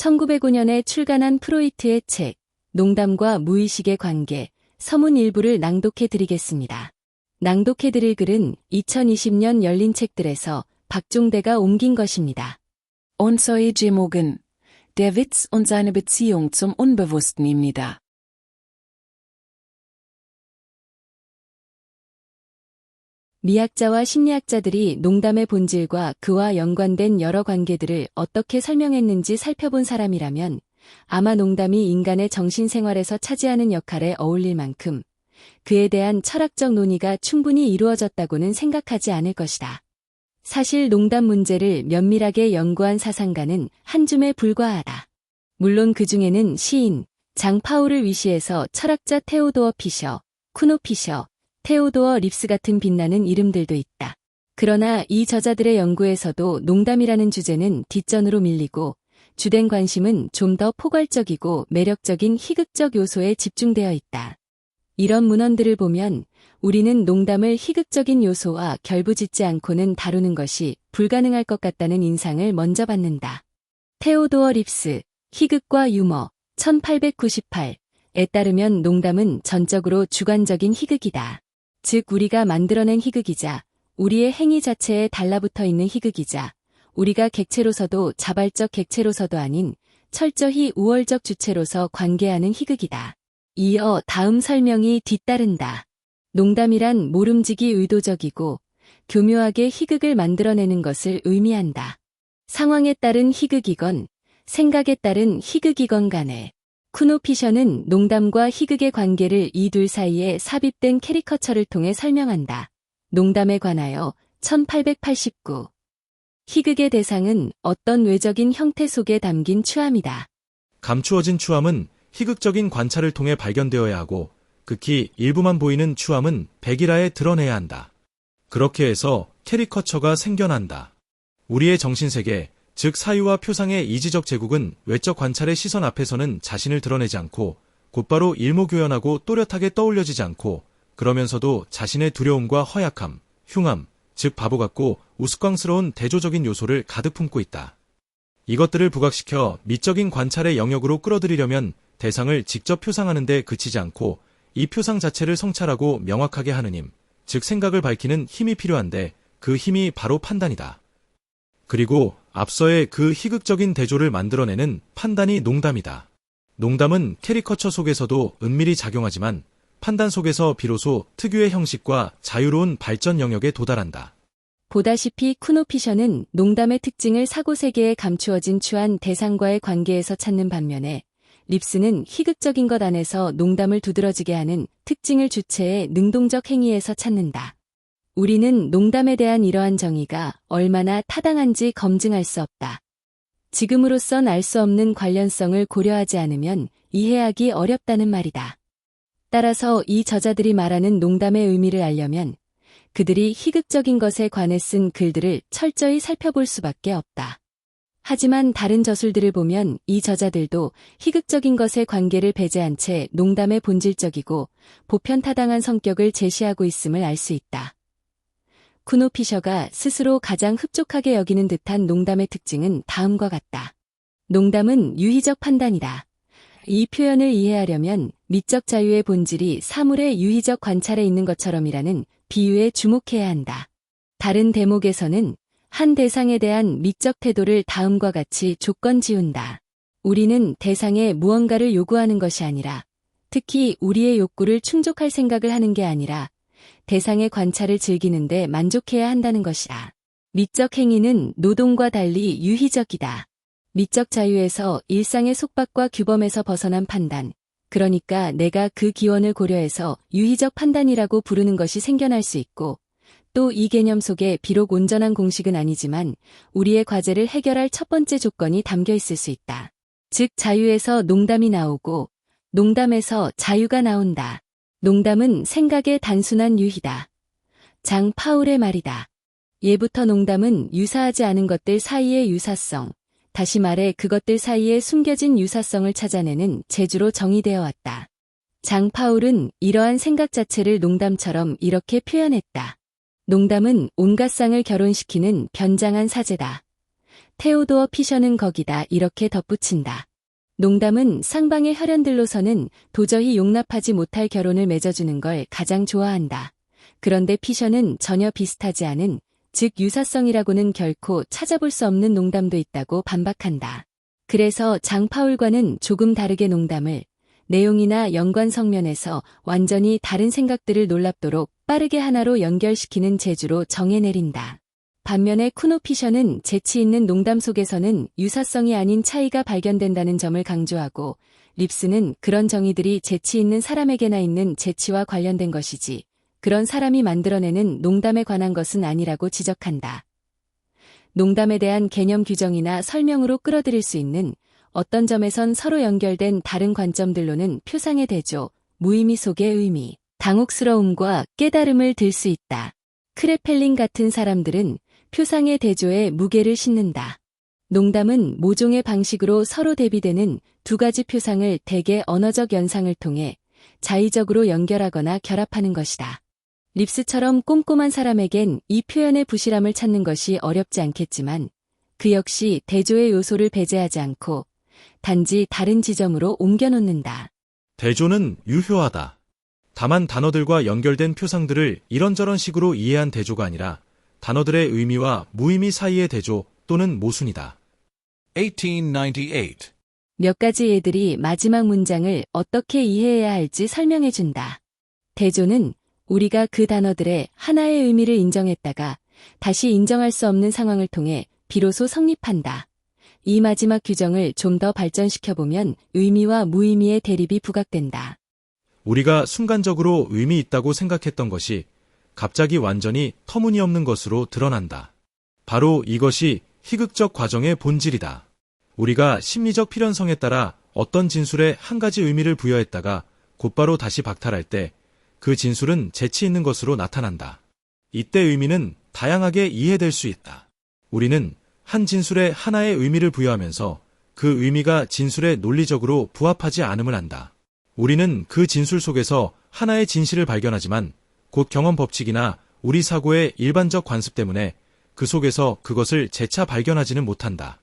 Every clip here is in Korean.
1905년에 출간한 프로이트의 책, 농담과 무의식의 관계, 서문 일부를 낭독해 드리겠습니다. 낭독해 드릴 글은 2020년 열린 책들에서 박종대가 옮긴 것입니다. Unser Gemogen. Der Witz und seine Beziehung zum Unbewussten입니다. 미학자와 심리학자들이 농담의 본질과 그와 연관된 여러 관계들을 어떻게 설명했는지 살펴본 사람이라면 아마 농담이 인간의 정신생활에서 차지하는 역할에 어울릴 만큼 그에 대한 철학적 논의가 충분히 이루어졌다고는 생각하지 않을 것이다. 사실 농담 문제를 면밀하게 연구한 사상가는 한 줌에 불과하다. 물론 그 중에는 시인, 장 파울을 위시해서 철학자 테오도어 피셔, 쿠노 피셔, 테오도어 립스 같은 빛나는 이름들도 있다. 그러나 이 저자들의 연구에서도 농담이라는 주제는 뒷전으로 밀리고 주된 관심은 좀 더 포괄적이고 매력적인 희극적 요소에 집중되어 있다. 이런 문헌들을 보면 우리는 농담을 희극적인 요소와 결부짓지 않고는 다루는 것이 불가능할 것 같다는 인상을 먼저 받는다. 테오도어 립스, 희극과 유머, 1898에 따르면 농담은 전적으로 주관적인 희극이다. 즉 우리가 만들어낸 희극이자 우리의 행위 자체에 달라붙어 있는 희극이자 우리가 객체로서도 자발적 객체로서도 아닌 철저히 우월적 주체로서 관계하는 희극이다. 이어 다음 설명이 뒤따른다. 농담이란 모름지기 의도적이고 교묘하게 희극을 만들어내는 것을 의미한다. 상황에 따른 희극이건 생각에 따른 희극이건 간에 쿠노 피셔는 농담과 희극의 관계를 이 둘 사이에 삽입된 캐리커처를 통해 설명한다. 농담에 관하여 1889. 희극의 대상은 어떤 외적인 형태 속에 담긴 추함이다. 감추어진 추함은 희극적인 관찰을 통해 발견되어야 하고 극히 일부만 보이는 추함은 백일하에 드러내야 한다. 그렇게 해서 캐리커처가 생겨난다. 우리의 정신세계, 즉 사유와 표상의 이지적 제국은 외적 관찰의 시선 앞에서는 자신을 드러내지 않고 곧바로 일목요연하고 또렷하게 떠올려지지 않고 그러면서도 자신의 두려움과 허약함, 흉함, 즉 바보 같고 우스꽝스러운 대조적인 요소를 가득 품고 있다. 이것들을 부각시켜 미적인 관찰의 영역으로 끌어들이려면 대상을 직접 표상하는 데 그치지 않고 이 표상 자체를 성찰하고 명확하게 하는 힘, 즉 생각을 밝히는 힘이 필요한데 그 힘이 바로 판단이다. 그리고 앞서의 그 희극적인 대조를 만들어내는 판단이 농담이다. 농담은 캐리커처 속에서도 은밀히 작용하지만 판단 속에서 비로소 특유의 형식과 자유로운 발전 영역에 도달한다. 보다시피 쿠노 피셔는 농담의 특징을 사고세계에 감추어진 추한 대상과의 관계에서 찾는 반면에 립스는 희극적인 것 안에서 농담을 두드러지게 하는 특징을 주체의 능동적 행위에서 찾는다. 우리는 농담에 대한 이러한 정의가 얼마나 타당한지 검증할 수 없다. 지금으로선 알 수 없는 관련성을 고려하지 않으면 이해하기 어렵다는 말이다. 따라서 이 저자들이 말하는 농담의 의미를 알려면 그들이 희극적인 것에 관해 쓴 글들을 철저히 살펴볼 수밖에 없다. 하지만 다른 저술들을 보면 이 저자들도 희극적인 것의 관계를 배제한 채 농담의 본질적이고 보편타당한 성격을 제시하고 있음을 알 수 있다. 쿠노 피셔가 스스로 가장 흡족하게 여기는 듯한 농담의 특징은 다음과 같다. 농담은 유희적 판단이다. 이 표현을 이해하려면 미적 자유의 본질이 사물의 유희적 관찰에 있는 것처럼이라는 비유에 주목해야 한다. 다른 대목에서는 한 대상에 대한 미적 태도를 다음과 같이 조건 지운다. 우리는 대상에 무언가를 요구하는 것이 아니라 특히 우리의 욕구를 충족할 생각을 하는 게 아니라 대상의 관찰을 즐기는데 만족해야 한다는 것이다. 미적 행위는 노동과 달리 유희적이다. 미적 자유에서 일상의 속박과 규범에서 벗어난 판단, 그러니까 내가 그 기원을 고려해서 유희적 판단이라고 부르는 것이 생겨날 수 있고 또 이 개념 속에 비록 온전한 공식은 아니지만 우리의 과제를 해결할 첫 번째 조건이 담겨 있을 수 있다. 즉 자유에서 농담이 나오고 농담에서 자유가 나온다. 농담은 생각의 단순한 유희다. 장 파울의 말이다. 예부터 농담은 유사하지 않은 것들 사이의 유사성, 다시 말해 그것들 사이에 숨겨진 유사성을 찾아내는 재주로 정의되어 왔다. 장 파울은 이러한 생각 자체를 농담처럼 이렇게 표현했다. 농담은 온갖 쌍을 결혼시키는 변장한 사제다. 테오도어 피셔는 거기다 이렇게 덧붙인다. 농담은 쌍방의 혈연들로서는 도저히 용납하지 못할 결혼을 맺어주는 걸 가장 좋아한다. 그런데 피셔는 전혀 비슷하지 않은, 즉 유사성이라고는 결코 찾아볼 수 없는 농담도 있다고 반박한다. 그래서 장파울과는 조금 다르게 농담을 내용이나 연관성면에서 완전히 다른 생각들을 놀랍도록 빠르게 하나로 연결시키는 재주로 정해내린다. 반면에 쿠노피셔는 재치 있는 농담 속에서는 유사성이 아닌 차이가 발견된다는 점을 강조하고, 립스는 그런 정의들이 재치 있는 사람에게나 있는 재치와 관련된 것이지 그런 사람이 만들어내는 농담에 관한 것은 아니라고 지적한다. 농담에 대한 개념 규정이나 설명으로 끌어들일 수 있는 어떤 점에선 서로 연결된 다른 관점들로는 표상의 대조, 무의미 속의 의미, 당혹스러움과 깨달음을 들 수 있다. 크레펠린 같은 사람들은 표상의 대조에 무게를 싣는다. 농담은 모종의 방식으로 서로 대비되는 두 가지 표상을 대개 언어적 연상을 통해 자의적으로 연결하거나 결합하는 것이다. 립스처럼 꼼꼼한 사람에겐 이 표현의 부실함을 찾는 것이 어렵지 않겠지만 그 역시 대조의 요소를 배제하지 않고 단지 다른 지점으로 옮겨놓는다. 대조는 유효하다. 다만 단어들과 연결된 표상들을 이런저런 식으로 이해한 대조가 아니라 단어들의 의미와 무의미 사이의 대조 또는 모순이다. 1898. 몇 가지 예들이 마지막 문장을 어떻게 이해해야 할지 설명해준다. 대조는 우리가 그 단어들의 하나의 의미를 인정했다가 다시 인정할 수 없는 상황을 통해 비로소 성립한다. 이 마지막 규정을 좀 더 발전시켜보면 의미와 무의미의 대립이 부각된다. 우리가 순간적으로 의미 있다고 생각했던 것이 갑자기 완전히 터무니없는 것으로 드러난다. 바로 이것이 희극적 과정의 본질이다. 우리가 심리적 필연성에 따라 어떤 진술에 한 가지 의미를 부여했다가 곧바로 다시 박탈할 때 그 진술은 재치 있는 것으로 나타난다. 이때 의미는 다양하게 이해될 수 있다. 우리는 한 진술에 하나의 의미를 부여하면서 그 의미가 진술에 논리적으로 부합하지 않음을 안다. 우리는 그 진술 속에서 하나의 진실을 발견하지만 곧 경험 법칙이나 우리 사고의 일반적 관습 때문에 그 속에서 그것을 재차 발견하지는 못한다.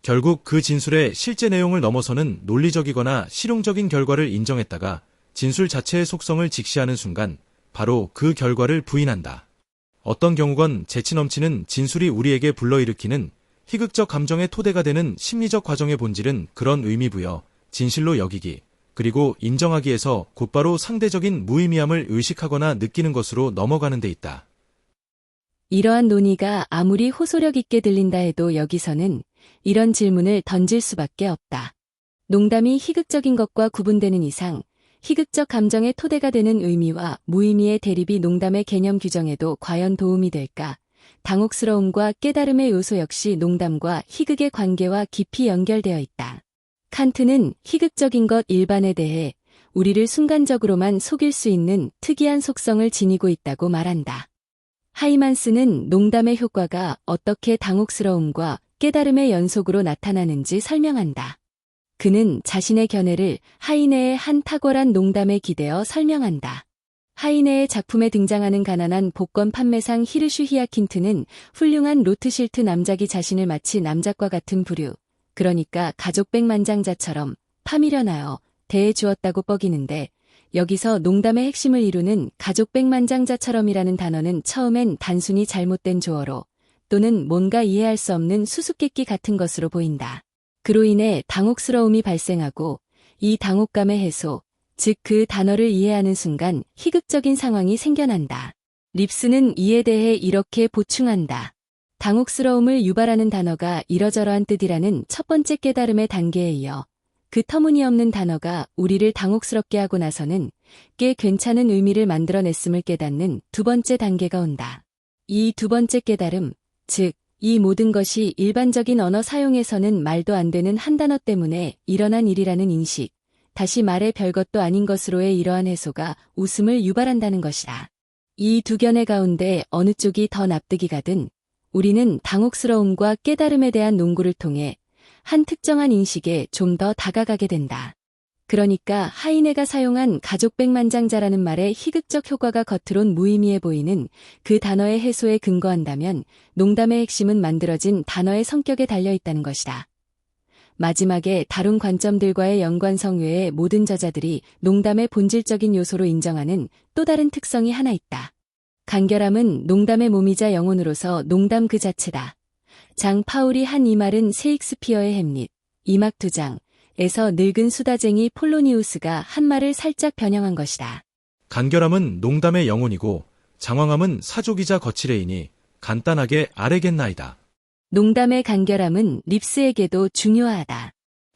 결국 그 진술의 실제 내용을 넘어서는 논리적이거나 실용적인 결과를 인정했다가 진술 자체의 속성을 직시하는 순간 바로 그 결과를 부인한다. 어떤 경우건 재치 넘치는 진술이 우리에게 불러일으키는 희극적 감정의 토대가 되는 심리적 과정의 본질은 그런 의미부여, 진실로 여기기, 그리고 인정하기에서 곧바로 상대적인 무의미함을 의식하거나 느끼는 것으로 넘어가는 데 있다. 이러한 논의가 아무리 호소력 있게 들린다 해도 여기서는 이런 질문을 던질 수밖에 없다. 농담이 희극적인 것과 구분되는 이상 희극적 감정의 토대가 되는 의미와 무의미의 대립이 농담의 개념 규정에도 과연 도움이 될까? 당혹스러움과 깨달음의 요소 역시 농담과 희극의 관계와 깊이 연결되어 있다. 칸트는 희극적인 것 일반에 대해 우리를 순간적으로만 속일 수 있는 특이한 속성을 지니고 있다고 말한다. 하이만스는 농담의 효과가 어떻게 당혹스러움과 깨달음의 연속으로 나타나는지 설명한다. 그는 자신의 견해를 하이네의 한 탁월한 농담에 기대어 설명한다. 하이네의 작품에 등장하는 가난한 복권 판매상 히르슈 히아킨트는 훌륭한 로트실트 남작이 자신을 마치 남작과 같은 부류, 그러니까 가족 백만장자처럼 파미련하여 대해주었다고 뻐기는데 여기서 농담의 핵심을 이루는 가족 백만장자처럼이라는 단어는 처음엔 단순히 잘못된 조어로 또는 뭔가 이해할 수 없는 수수께끼 같은 것으로 보인다. 그로 인해 당혹스러움이 발생하고 이 당혹감의 해소, 즉 그 단어를 이해하는 순간 희극적인 상황이 생겨난다. 립스는 이에 대해 이렇게 보충한다. 당혹스러움을 유발하는 단어가 이러저러한 뜻이라는 첫 번째 깨달음의 단계에 이어 그 터무니없는 단어가 우리를 당혹스럽게 하고 나서는 꽤 괜찮은 의미를 만들어냈음을 깨닫는 두 번째 단계가 온다. 이 두 번째 깨달음, 즉 이 모든 것이 일반적인 언어 사용에서는 말도 안 되는 한 단어 때문에 일어난 일이라는 인식, 다시 말해 별것도 아닌 것으로의 이러한 해소가 웃음을 유발한다는 것이다. 이 두 견해 가운데 어느 쪽이 더 납득이 가든 우리는 당혹스러움과 깨달음에 대한 농구를 통해 한 특정한 인식에 좀 더 다가가게 된다. 그러니까 하이네가 사용한 가족백만장자라는 말의 희극적 효과가 겉으론 무의미해 보이는 그 단어의 해소에 근거한다면 농담의 핵심은 만들어진 단어의 성격에 달려 있다는 것이다. 마지막에 다룬 관점들과의 연관성 외에 모든 저자들이 농담의 본질적인 요소로 인정하는 또 다른 특성이 하나 있다. 간결함은 농담의 몸이자 영혼으로서 농담 그 자체다. 장 파울이 한 이 말은 셰익스피어의 햄릿, 2막 2장에서 늙은 수다쟁이 폴로니우스가 한 말을 살짝 변형한 것이다. 간결함은 농담의 영혼이고 장황함은 사족이자 거칠애이니 간단하게 아래겠나이다. 농담의 간결함은 립스에게도 중요하다.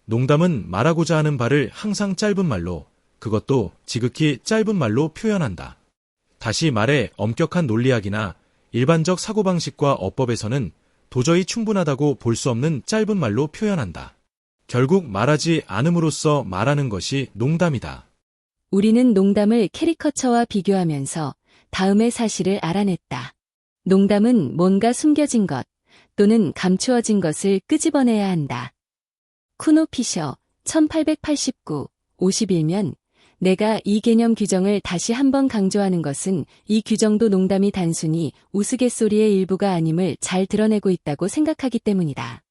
농담은 말하고자 하는 바를 항상 짧은 말로, 그것도 지극히 짧은 말로 표현한다. 다시 말해 엄격한 논리학이나 일반적 사고방식과 어법에서는 도저히 충분하다고 볼 수 없는 짧은 말로 표현한다. 결국 말하지 않음으로써 말하는 것이 농담이다. 우리는 농담을 캐리커처와 비교하면서 다음의 사실을 알아냈다. 농담은 뭔가 숨겨진 것 또는 감추어진 것을 끄집어내야 한다. 쿠노 피셔 1889, 51면 내가 이 개념 규정을 다시 한번 강조하는 것은 이 규정도 농담이 단순히 우스갯소리의 일부가 아님을 잘 드러내고 있다고 생각하기 때문이다.